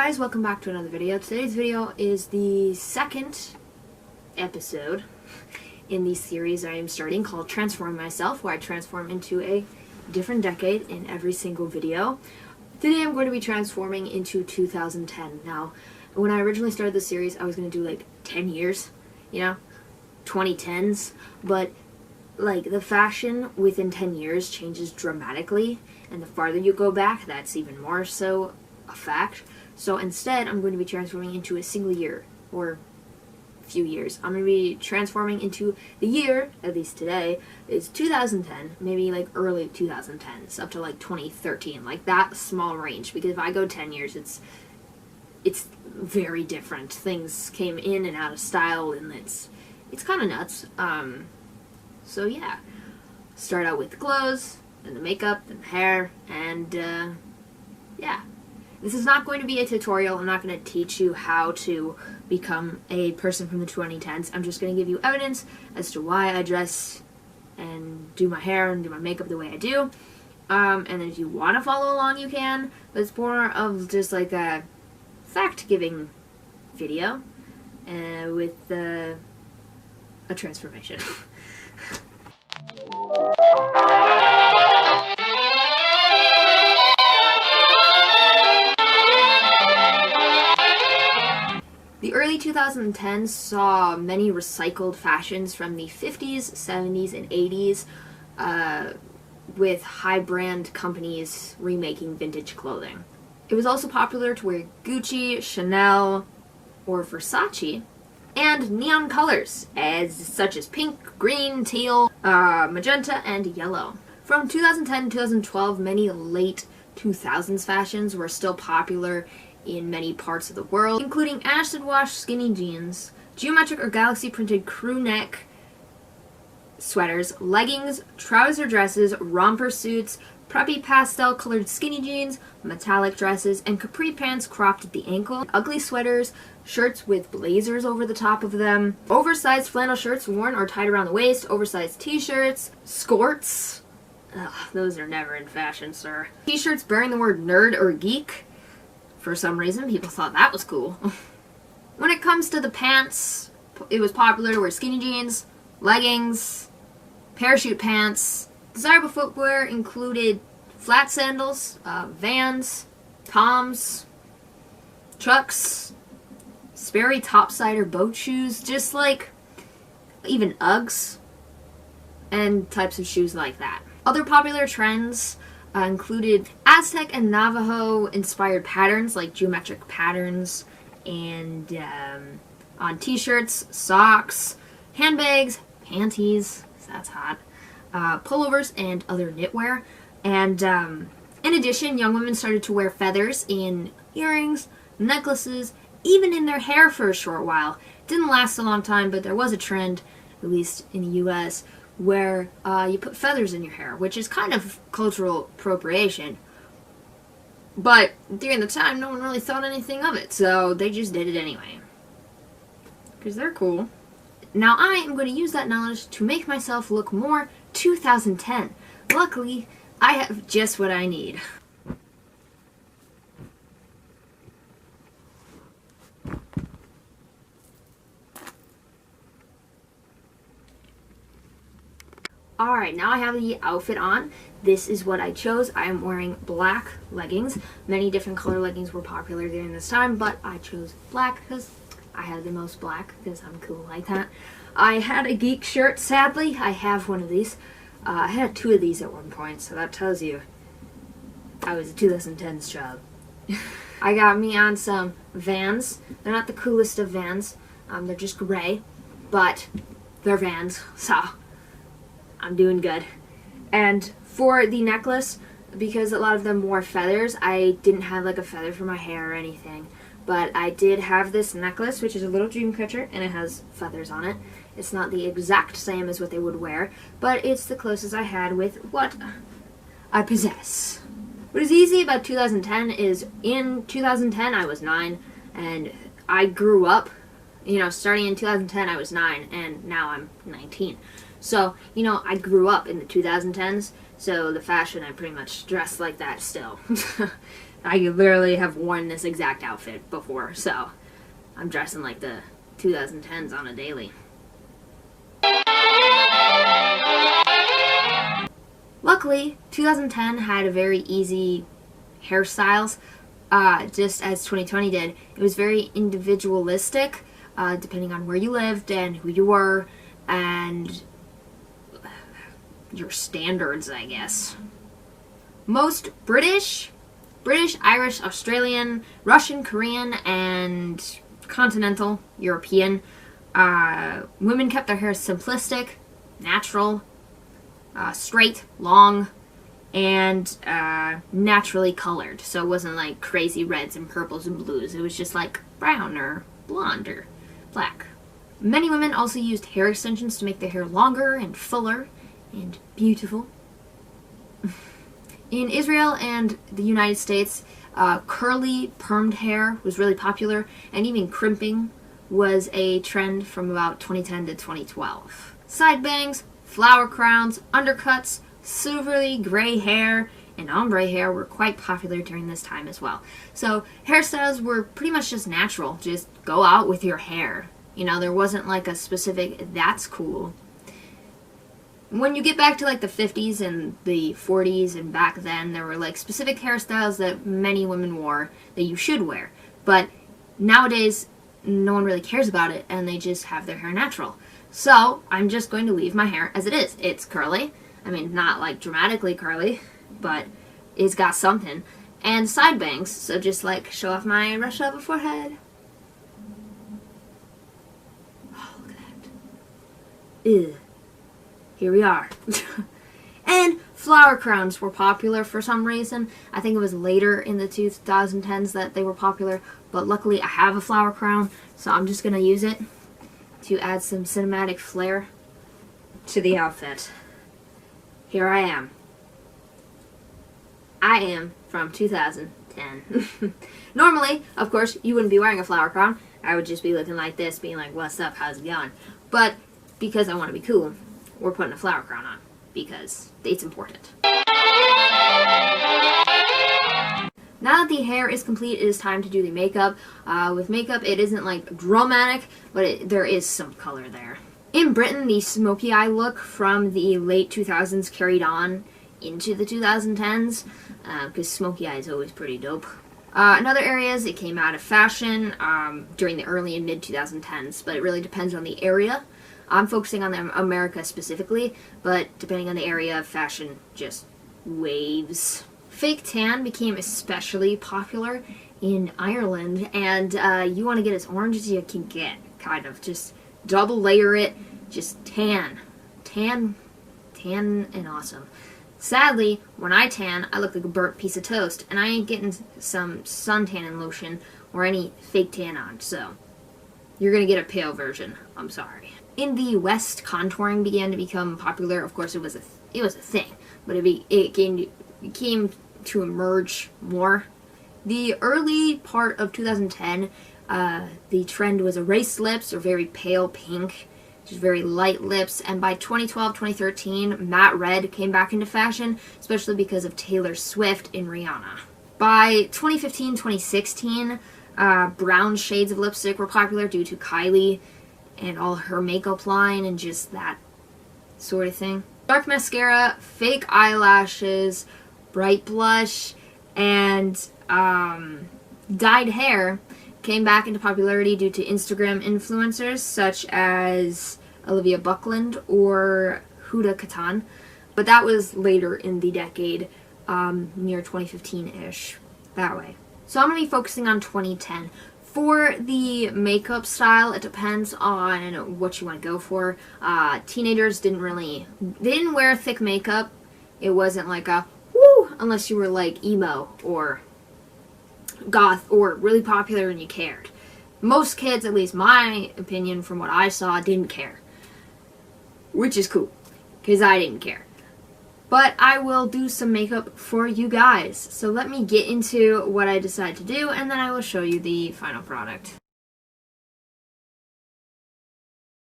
guys, welcome back to another video. Today's video is the second episode in the series I am starting called Transform Myself, where I transform into a different decade in every single video. Today I'm going to be transforming into 2010. Now, when I originally started this series, I was going to do like 10 years, 2010s, but like the fashion within 10 years changes dramatically, and the farther you go back, that's even more so a fact. So instead, I'm going to be transforming into a single year, or few years. I'm going to be transforming into the year, at least today, is 2010, maybe like early 2010s, up to like 2013, like that small range, because if I go 10 years, it's very different. Things came in and out of style, and it's kind of nuts. So yeah, start out with the clothes, and the makeup, and the hair, and yeah. This is not going to be a tutorial. I'm not going to teach you how to become a person from the 2010s. I'm just going to give you evidence as to why I dress and do my hair and do my makeup the way I do. And then if you want to follow along, you can. But it's more of just like a fact-giving video with a transformation. The early 2010s saw many recycled fashions from the 50s, 70s, and 80s, with high-brand companies remaking vintage clothing. It was also popular to wear Gucci, Chanel, or Versace, and neon colors, such as pink, green, teal, magenta, and yellow. From 2010 to 2012, many late 2000s fashions were still popular in many parts of the world, including acid wash skinny jeans, geometric or galaxy printed crew neck sweaters, leggings, trouser dresses, romper suits, preppy pastel colored skinny jeans, metallic dresses, and capri pants cropped at the ankle, ugly sweaters, shirts with blazers over the top of them, oversized flannel shirts worn or tied around the waist, oversized t-shirts, skirts. Ugh, those are never in fashion, sir. T-shirts bearing the word nerd or geek. For some reason, people thought that was cool. When it comes to the pants, it was popular to wear skinny jeans, leggings, parachute pants. Desirable footwear included flat sandals, Vans, Toms, Chucks, Sperry topsider boat shoes, just like even Uggs, and types of shoes like that. Other popular trends included Aztec and Navajo inspired patterns like geometric patterns and on t-shirts, socks, handbags, panties, that's hot, pullovers, and other knitwear. And in addition, young women started to wear feathers in earrings, necklaces, even in their hair for a short while. It didn't last a long time, but there was a trend, at least in the US, where you put feathers in your hair, which is kind of cultural appropriation. But during the time, no one really thought anything of it, so they just did it anyway. Because they're cool. Now I am going to use that knowledge to make myself look more 2010. Luckily, I have just what I need. Alright, now I have the outfit on. This is what I chose. I am wearing black leggings. Many different color leggings were popular during this time, but I chose black because I have the most black, because I'm cool like that. I had a geek shirt, sadly. I have one of these. I had two of these at one point, so that tells you I was a 2010s child. I got me on some Vans. They're not the coolest of Vans. They're just gray, but they're Vans, so I'm doing good. And for the necklace, because a lot of them wore feathers, I didn't have like a feather for my hair or anything. But I did have this necklace, which is a little dream catcher, and it has feathers on it. It's not the exact same as what they would wear, but it's the closest I had with what I possess. What is easy about 2010 is in 2010 I was 9, and I grew up. Starting in 2010 I was 9, and now I'm 19. So, I grew up in the 2010s, so the fashion I pretty much dress like that still. I literally have worn this exact outfit before, so I'm dressing like the 2010s on a daily. Luckily, 2010 had a very easy hairstyles, just as 2020 did. It was very individualistic, depending on where you lived and who you were, and your standards, I guess. Most British, Irish, Australian, Russian, Korean, and continental European women kept their hair simplistic, natural, straight, long, and naturally colored. So it wasn't like crazy reds and purples and blues. It was just like brown or blonde or black. Many women also used hair extensions to make their hair longer and fuller and beautiful. In Israel and the United States, curly permed hair was really popular, and even crimping was a trend from about 2010 to 2012. Side bangs, flower crowns, undercuts, silvery gray hair, and ombre hair were quite popular during this time as well. So hairstyles were pretty much just natural. Just go out with your hair. You know, there wasn't like a specific, that's cool. When you get back to like the 50s and the 40s and back then, there were like specific hairstyles that many women wore that you should wear. But nowadays, no one really cares about it, and they just have their hair natural. So I'm just going to leave my hair as it is. It's curly. I mean, not like dramatically curly, but it's got something. And side bangs, so just like show off my Russia forehead. Oh, look at that. Ew. Here we are. And flower crowns were popular for some reason. I think it was later in the 2010s that they were popular, but luckily I have a flower crown, so I'm just going to use it to add some cinematic flair to the outfit. Here I am. I am from 2010. Normally, of course, you wouldn't be wearing a flower crown. I would just be looking like this, being like, what's up, how's it going? But because I want to be cool, we're putting a flower crown on because it's important. Now that the hair is complete, it is time to do the makeup. With makeup, it isn't like dramatic, but there is some color there. In Britain, the smoky eye look from the late 2000s carried on into the 2010s, because smoky eye is always pretty dope. In other areas, it came out of fashion during the early and mid 2010s, but it really depends on the area. I'm focusing on America specifically, but depending on the area, fashion just waves. Fake tan became especially popular in Ireland, and you want to get as orange as you can get, kind of. Just double layer it, just tan. Tan and awesome. Sadly, when I tan, I look like a burnt piece of toast, and I ain't getting some suntan lotion or any fake tan on, so you're going to get a pale version. I'm sorry. In the West, contouring began to become popular. Of course, it was a thing, but it came to emerge more. The early part of 2010, the trend was erased lips or very pale pink, just very light lips. And by 2012, 2013, matte red came back into fashion, especially because of Taylor Swift and Rihanna. By 2015, 2016, brown shades of lipstick were popular due to Kylie and all her makeup line and just that sort of thing. Dark mascara, fake eyelashes, bright blush, and dyed hair came back into popularity due to Instagram influencers such as Olivia Buckland or Huda Kattan, but that was later in the decade, near 2015-ish, that way. So I'm going to be focusing on 2010. For the makeup style, it depends on what you want to go for. Teenagers didn't wear thick makeup. It wasn't like a woo, unless you were like emo or goth or really popular and you cared. Most kids, at least my opinion from what I saw, didn't care. Which is cool, because I didn't care. But I will do some makeup for you guys. So let me get into what I decide to do, and then I will show you the final product.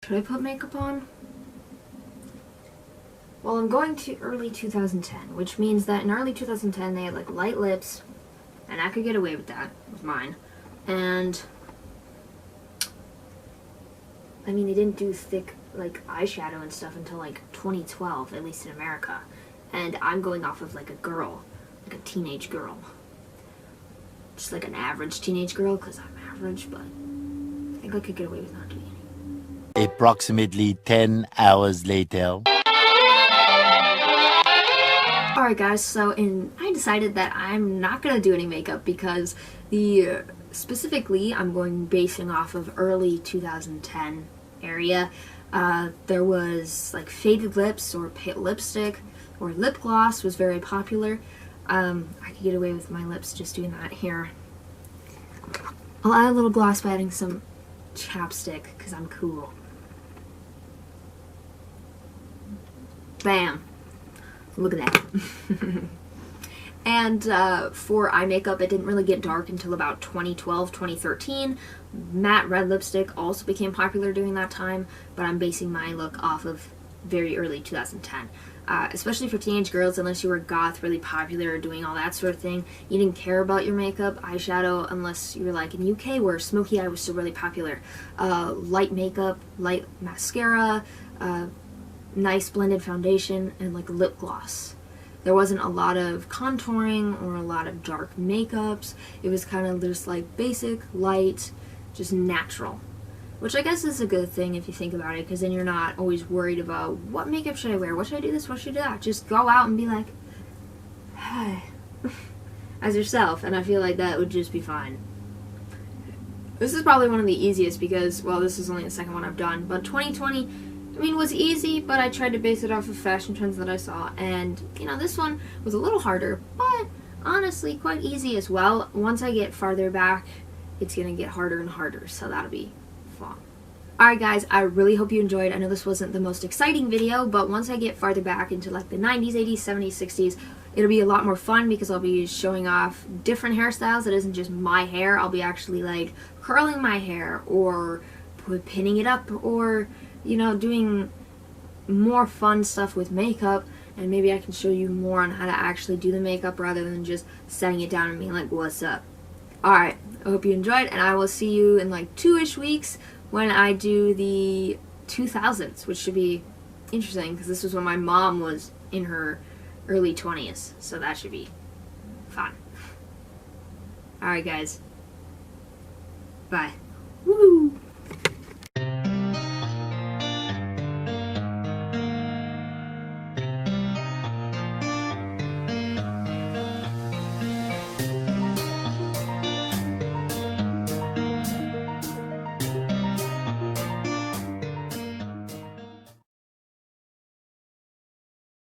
Should I put makeup on? Well, I'm going to early 2010, which means that in early 2010 they had like light lips, and I could get away with that with mine. And I mean, they didn't do thick like eyeshadow and stuff until like 2012, at least in America. And I'm going off of like a girl, like a teenage girl, just like an average teenage girl, because I'm average, but I think I could get away with not doing any. Approximately 10 hours later. Alright guys, so I decided that I'm not going to do any makeup because specifically I'm going basing off of early 2010 area. There was like faded lips or pale lipstick or lip gloss was very popular. I could get away with my lips just doing that here. I'll add a little gloss by adding some chapstick because I'm cool. Bam! Look at that. And for eye makeup, it didn't really get dark until about 2012, 2013. Matte red lipstick also became popular during that time, but I'm basing my look off of very early 2010. Especially for teenage girls, unless you were goth, really popular, or doing all that sort of thing. You didn't care about your makeup, eyeshadow, unless you were like in UK where smoky eye was still really popular. Light makeup, light mascara, nice blended foundation, and like lip gloss. There wasn't a lot of contouring or a lot of dark makeups. It was kind of just like basic, light, just natural. Which I guess is a good thing if you think about it, because then you're not always worried about what makeup should I wear, what should I do this, what should I do that. Just go out and be like, hey, as yourself, and I feel like that would just be fine. This is probably one of the easiest because, well, this is only the second one I've done, but 2020, I mean, was easy, but I tried to base it off of fashion trends that I saw, and, you know, this one was a little harder, but honestly quite easy as well. Once I get farther back, it's going to get harder and harder, so that'll be fun. Alright guys, I really hope you enjoyed. I know this wasn't the most exciting video, but once I get farther back into like the 90s, 80s, 70s, 60s, it'll be a lot more fun because I'll be showing off different hairstyles. It isn't just my hair. I'll be actually like curling my hair or pinning it up or, you know, doing more fun stuff with makeup, and maybe I can show you more on how to actually do the makeup rather than just setting it down and being like, what's up? Alright, I hope you enjoyed, and I will see you in like 2-ish weeks when I do the 2000s, which should be interesting because this was when my mom was in her early 20s, so that should be fun. Alright guys, bye. Woo!